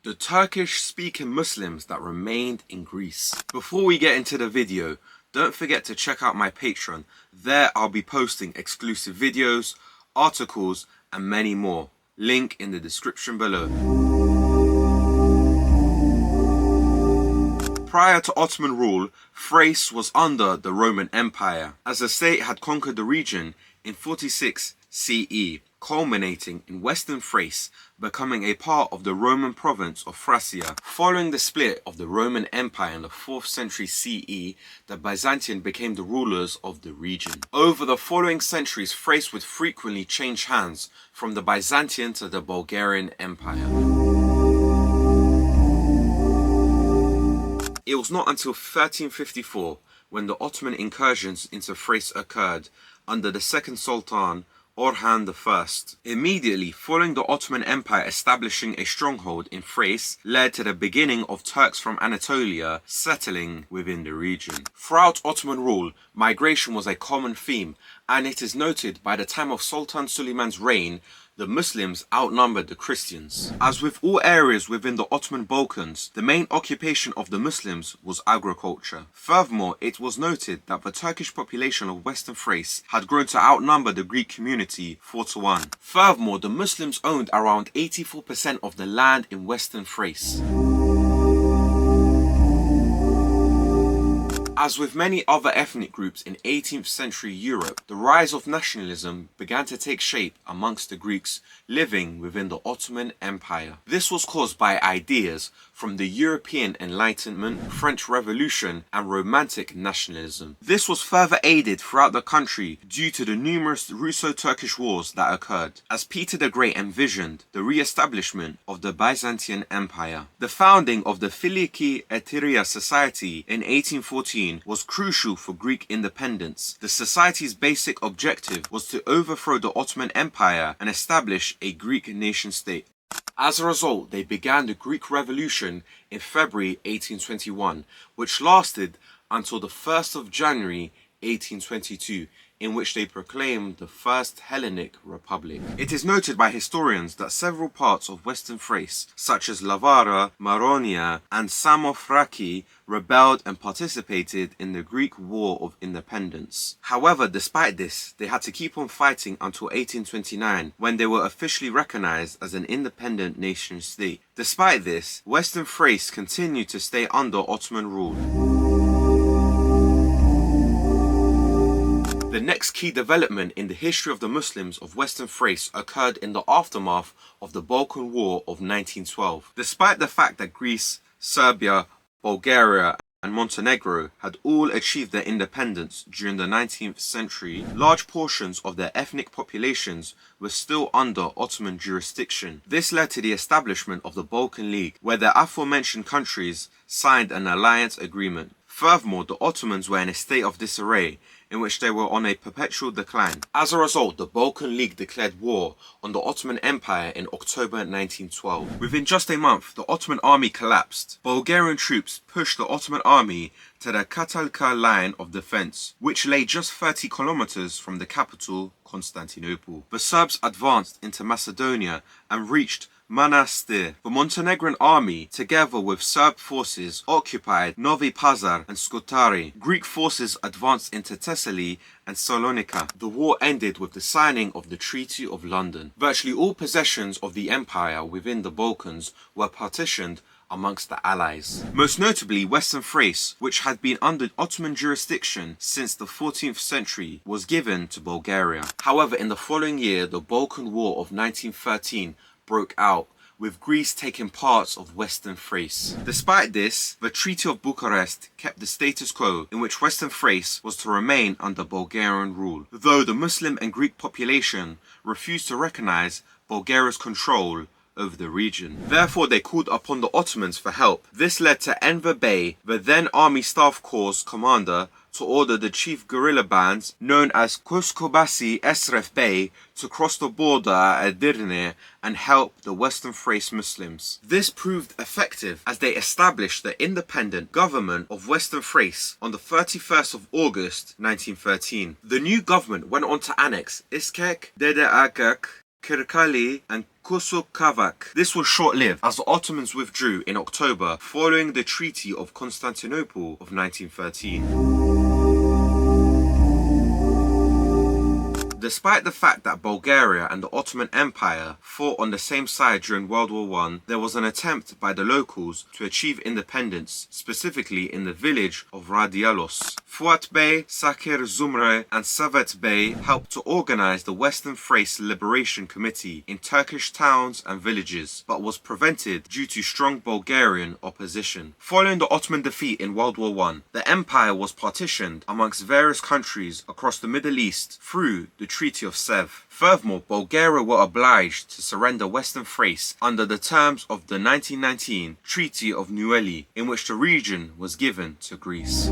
The Turkish-speaking Muslims that remained in Greece. Before we get into the video, don't forget to check out my Patreon. There I'll be posting exclusive videos, articles, and many more. Link in the description below. Prior to Ottoman rule, Thrace was under the Roman Empire, as the state had conquered the region in 46 CE, culminating in Western Thrace becoming a part of the Roman province of Thracia. Following the split of the Roman Empire in the 4th century CE, the Byzantine became the rulers of the region. Over the following centuries, Thrace would frequently change hands from the Byzantine to the Bulgarian Empire. It was not until 1354 when the Ottoman incursions into Thrace occurred under the second Sultan, Orhan I. Immediately following the Ottoman Empire establishing a stronghold in Thrace led to the beginning of Turks from Anatolia settling within the region. Throughout Ottoman rule, migration was a common theme, and it is noted by the time of Sultan Suleiman's reign, the Muslims outnumbered the Christians. As with all areas within the Ottoman Balkans, the main occupation of the Muslims was agriculture. Furthermore, it was noted that the Turkish population of Western Thrace had grown to outnumber the Greek community 4-1. Furthermore, the Muslims owned around 84% of the land in Western Thrace. As with many other ethnic groups in 18th century Europe, the rise of nationalism began to take shape amongst the Greeks living within the Ottoman Empire. This was caused by ideas from the European Enlightenment, French Revolution, and Romantic nationalism. This was further aided throughout the country due to the numerous Russo-Turkish wars that occurred, as Peter the Great envisioned the re-establishment of the Byzantine Empire. The founding of the Filiki Eteria Society in 1814 was crucial for Greek independence. The society's basic objective was to overthrow the Ottoman Empire and establish a Greek nation-state. As a result, they began the Greek Revolution in February 1821, which lasted until the 1st of January 1822, in which they proclaimed the First Hellenic Republic. It is noted by historians that several parts of Western Thrace, such as Lavara, Maronia, and Samothraki, rebelled and participated in the Greek War of Independence. However, despite this, they had to keep on fighting until 1829, when they were officially recognized as an independent nation-state. Despite this, Western Thrace continued to stay under Ottoman rule. The next key development in the history of the Muslims of Western Thrace occurred in the aftermath of the Balkan War of 1912. Despite the fact that Greece, Serbia, Bulgaria, and Montenegro had all achieved their independence during the 19th century, large portions of their ethnic populations were still under Ottoman jurisdiction. This led to the establishment of the Balkan League, where the aforementioned countries signed an alliance agreement. Furthermore, the Ottomans were in a state of disarray, in which they were on a perpetual decline. As a result, the Balkan League declared war on the Ottoman Empire in October 1912. Within just a month, the Ottoman army collapsed. Bulgarian troops pushed the Ottoman army to the Katalka line of defense, which lay just 30 kilometers from the capital, Constantinople. The Serbs advanced into Macedonia and reached Manastir. The Montenegrin army, together with Serb forces, occupied Novi Pazar and Scutari. Greek forces advanced into Thessaly and Salonika. The war ended with the signing of the Treaty of London. Virtually all possessions of the empire within the Balkans were partitioned amongst the allies. Most notably, Western Thrace, which had been under Ottoman jurisdiction since the 14th century, was given to Bulgaria. However, in the following year, the Balkan War of 1913 broke out, with Greece taking parts of Western Thrace. Despite this, the Treaty of Bucharest kept the status quo, in which Western Thrace was to remain under Bulgarian rule, though the Muslim and Greek population refused to recognize Bulgaria's control over the region. Therefore, they called upon the Ottomans for help. This led to Enver Bey, the then Army Staff Corps commander, to order the chief guerrilla bands, known as Kuskobasi Esref Bey, to cross the border at Edirne and help the Western Thrace Muslims. This proved effective as they established the independent government of Western Thrace on the 31st of August 1913. The new government went on to annex Iskek, Dede Akak, Kirkali and Kusukavak. This was short-lived as the Ottomans withdrew in October following the Treaty of Constantinople of 1913. Despite the fact that Bulgaria and the Ottoman Empire fought on the same side during World War I, there was an attempt by the locals to achieve independence, specifically in the village of Radialos. Fuat Bey, Sakir Zumre and Savet Bey helped to organize the Western Thrace Liberation Committee in Turkish towns and villages, but was prevented due to strong Bulgarian opposition. Following the Ottoman defeat in World War I, the empire was partitioned amongst various countries across the Middle East through the Treaty of Sèvres. Furthermore, Bulgaria were obliged to surrender Western Thrace under the terms of the 1919 Treaty of Neuilly, in which the region was given to Greece.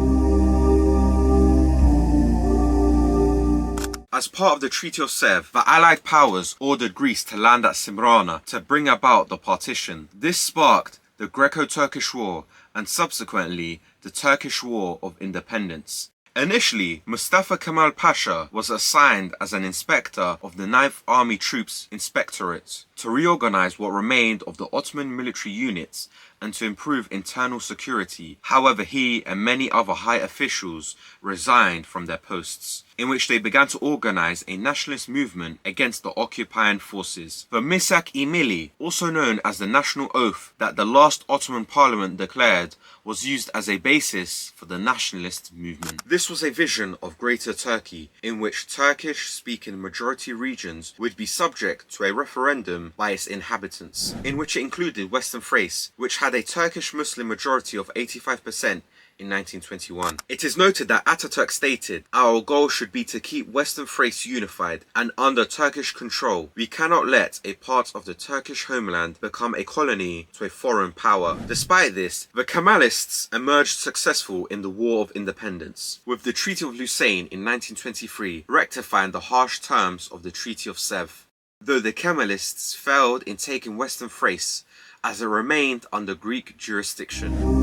As part of the Treaty of Sèvres, the Allied powers ordered Greece to land at Smyrna to bring about the partition. This sparked the Greco-Turkish War and subsequently the Turkish War of Independence. Initially, Mustafa Kemal Pasha was assigned as an inspector of the 9th Army Troops Inspectorate to reorganize what remained of the Ottoman military units and to improve internal security. However, he and many other high officials resigned from their posts, in which they began to organize a nationalist movement against the occupying forces. The Misak-i also known as the national oath that the last Ottoman parliament declared, was used as a basis for the nationalist movement. This was a vision of Greater Turkey, in which Turkish-speaking majority regions would be subject to a referendum by its inhabitants, in which it included Western Thrace, which had a Turkish Muslim majority of 85% in 1921. It is noted that Atatürk stated, "Our goal should be to keep Western Thrace unified and under Turkish control. We cannot let a part of the Turkish homeland become a colony to a foreign power." Despite this, the Kemalists emerged successful in the War of Independence, with the Treaty of Lausanne in 1923 rectifying the harsh terms of the Treaty of Sèvres, though the Kemalists failed in taking Western Thrace as it remained under Greek jurisdiction.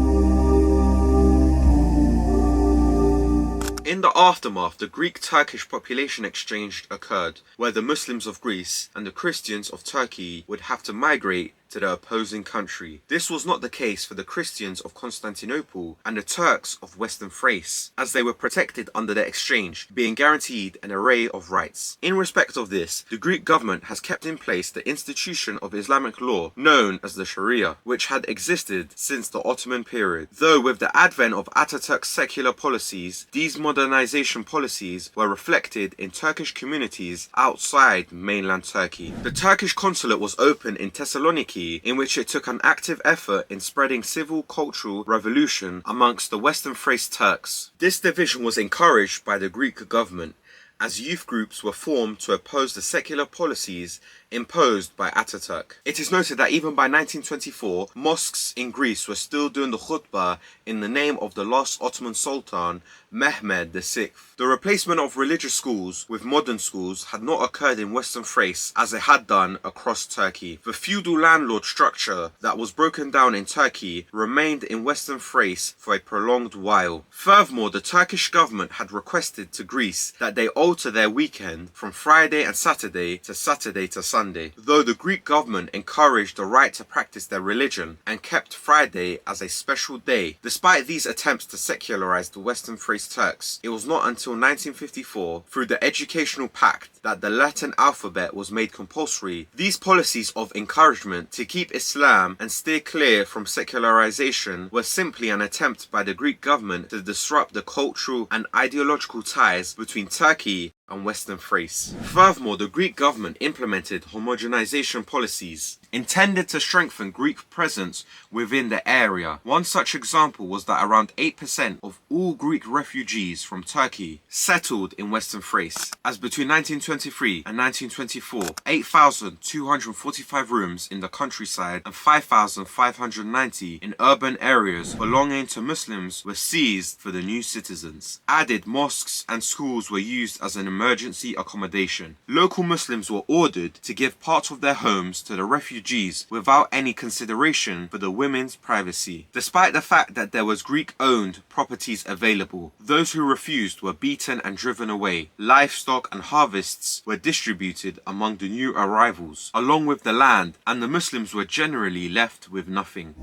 In the aftermath, the Greek-Turkish population exchange occurred, where the Muslims of Greece and the Christians of Turkey would have to migrate to the opposing country. This was not the case for the Christians of Constantinople and the Turks of Western Thrace, as they were protected under the exchange, being guaranteed an array of rights. In respect of this, the Greek government has kept in place the institution of Islamic law known as the Sharia, which had existed since the Ottoman period. Though with the advent of Atatürk's secular policies, these modernization policies were reflected in Turkish communities outside mainland Turkey. The Turkish consulate was opened in Thessaloniki, in which it took an active effort in spreading civil cultural revolution amongst the Western Thrace Turks. This division was encouraged by the Greek government, as youth groups were formed to oppose the secular policies imposed by Atatürk. It is noted that even by 1924, mosques in Greece were still doing the khutbah in the name of the last Ottoman Sultan, Mehmed VI. The replacement of religious schools with modern schools had not occurred in Western Thrace as it had done across Turkey. The feudal landlord structure that was broken down in Turkey remained in Western Thrace for a prolonged while. Furthermore, the Turkish government had requested to Greece that they alter their weekend from Friday and Saturday to Sunday, though the Greek government encouraged the right to practice their religion and kept Friday as a special day. Despite these attempts to secularize the Western Thrace Turks, it was not until 1954, through the Educational Pact, that the Latin alphabet was made compulsory. These policies of encouragement to keep Islam and steer clear from secularization were simply an attempt by the Greek government to disrupt the cultural and ideological ties between Turkey and Western Thrace. Furthermore, the Greek government implemented homogenization policies intended to strengthen Greek presence within the area. One such example was that around 8% of all Greek refugees from Turkey settled in Western Thrace, as between 1923 and 1924, 8,245 rooms in the countryside and 5,590 in urban areas belonging to Muslims were seized for the new citizens. Added mosques and schools were used as an emergency accommodation. Local Muslims were ordered to give part of their homes to the refugees refugees without any consideration for the women's privacy. Despite the fact that there was Greek-owned properties available, those who refused were beaten and driven away. Livestock and harvests were distributed among the new arrivals, along with the land, and the Muslims were generally left with nothing.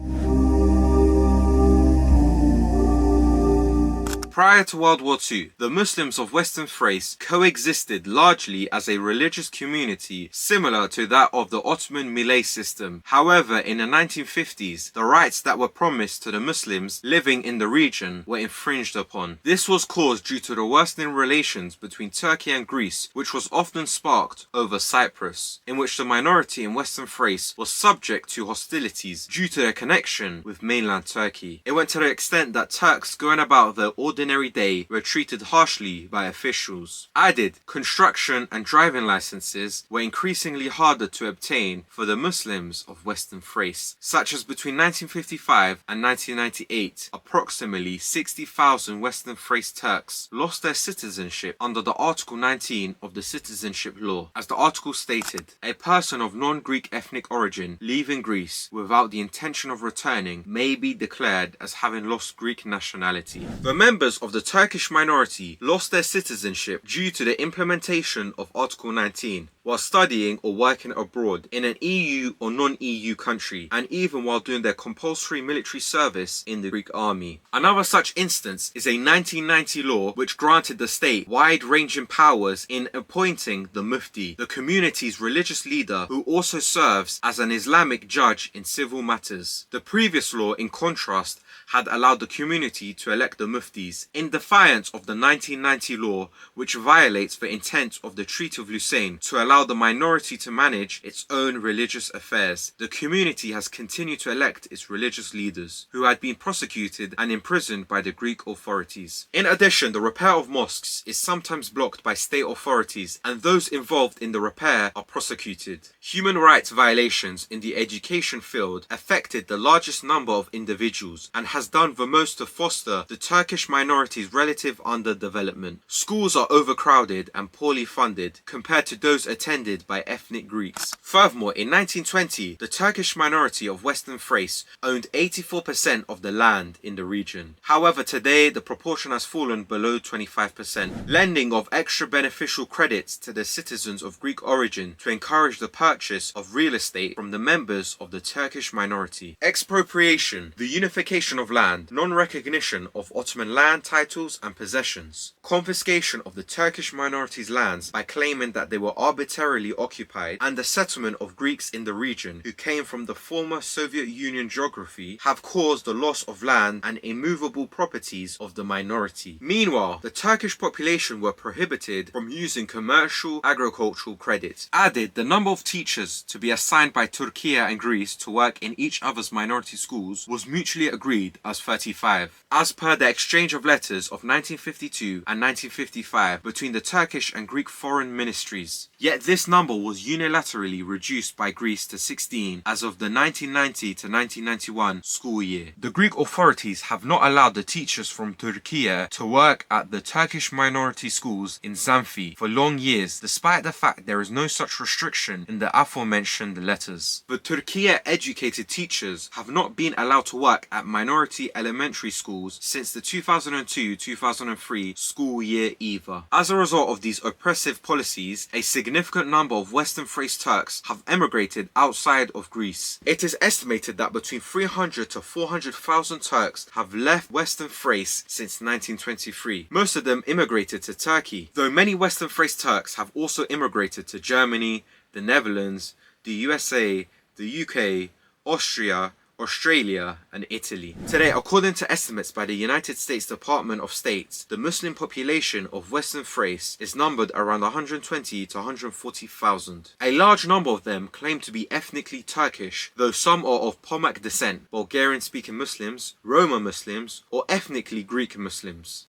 Prior to World War II, the Muslims of Western Thrace coexisted largely as a religious community similar to that of the Ottoman Millet system. However, in the 1950s, the rights that were promised to the Muslims living in the region were infringed upon. This was caused due to the worsening relations between Turkey and Greece, which was often sparked over Cyprus, in which the minority in Western Thrace was subject to hostilities due to their connection with mainland Turkey. It went to the extent that Turks going about their ordinary day were treated harshly by officials. Added, construction and driving licenses were increasingly harder to obtain for the Muslims of Western Thrace, such as between 1955 and 1998, approximately 60,000 Western Thrace Turks lost their citizenship under the Article 19 of the Citizenship Law. As the article stated, a person of non-Greek ethnic origin leaving Greece without the intention of returning may be declared as having lost Greek nationality. The members of the Turkish minority lost their citizenship due to the implementation of Article 19 while studying or working abroad in an EU or non-EU country, and even while doing their compulsory military service in the Greek army. Another such instance is a 1990 law which granted the state wide-ranging powers in appointing the Mufti, the community's religious leader who also serves as an Islamic judge in civil matters. The previous law, in contrast, had allowed the community to elect the Muftis, in defiance of the 1990 law, which violates the intent of the Treaty of Lausanne to allow the minority to manage its own religious affairs. The community has continued to elect its religious leaders, who had been prosecuted and imprisoned by the Greek authorities. In addition, the repair of mosques is sometimes blocked by state authorities, and those involved in the repair are prosecuted. Human rights violations in the education field affected the largest number of individuals, and has done the most to foster the Turkish minority's relative underdevelopment. Schools are overcrowded and poorly funded compared to those attended by ethnic Greeks. Furthermore, in 1920, the Turkish minority of Western Thrace owned 84% of the land in the region. However, today the proportion has fallen below 25%. Lending of extra beneficial credits to the citizens of Greek origin to encourage the purchase of real estate from the members of the Turkish minority. Expropriation, the unification of land, non-recognition of Ottoman land titles and possessions, confiscation of the Turkish minority's lands by claiming that they were arbitrarily occupied, and the settlement of Greeks in the region who came from the former Soviet Union geography have caused the loss of land and immovable properties of the minority. Meanwhile, the Turkish population were prohibited from using commercial agricultural credit. Added, the number of teachers to be assigned by Turkey and Greece to work in each other's minority schools was mutually agreed as 35, as per the exchange of letters of 1952 and 1955 between the Turkish and Greek foreign ministries. Yet this number was unilaterally reduced by Greece to 16 as of the 1990 to 1991 school year. The Greek authorities have not allowed the teachers from Turkey to work at the Turkish minority schools in Zamfi for long years, despite the fact there is no such restriction in the aforementioned letters. The Turkey-educated teachers have not been allowed to work at minority elementary schools since the 2002-2003 school year either. As a result of these oppressive policies, a significant number of Western Thrace Turks have emigrated outside of Greece. It is estimated that between 300 to 400,000 Turks have left Western Thrace since 1923. Most of them immigrated to Turkey, though many Western Thrace Turks have also immigrated to Germany, the Netherlands, the USA, the UK, Austria, Australia and Italy. Today, according to estimates by the United States Department of State, the Muslim population of Western Thrace is numbered around 120 to 140,000. A large number of them claim to be ethnically Turkish, though some are of Pomak descent, Bulgarian-speaking Muslims, Roma Muslims, or ethnically Greek Muslims.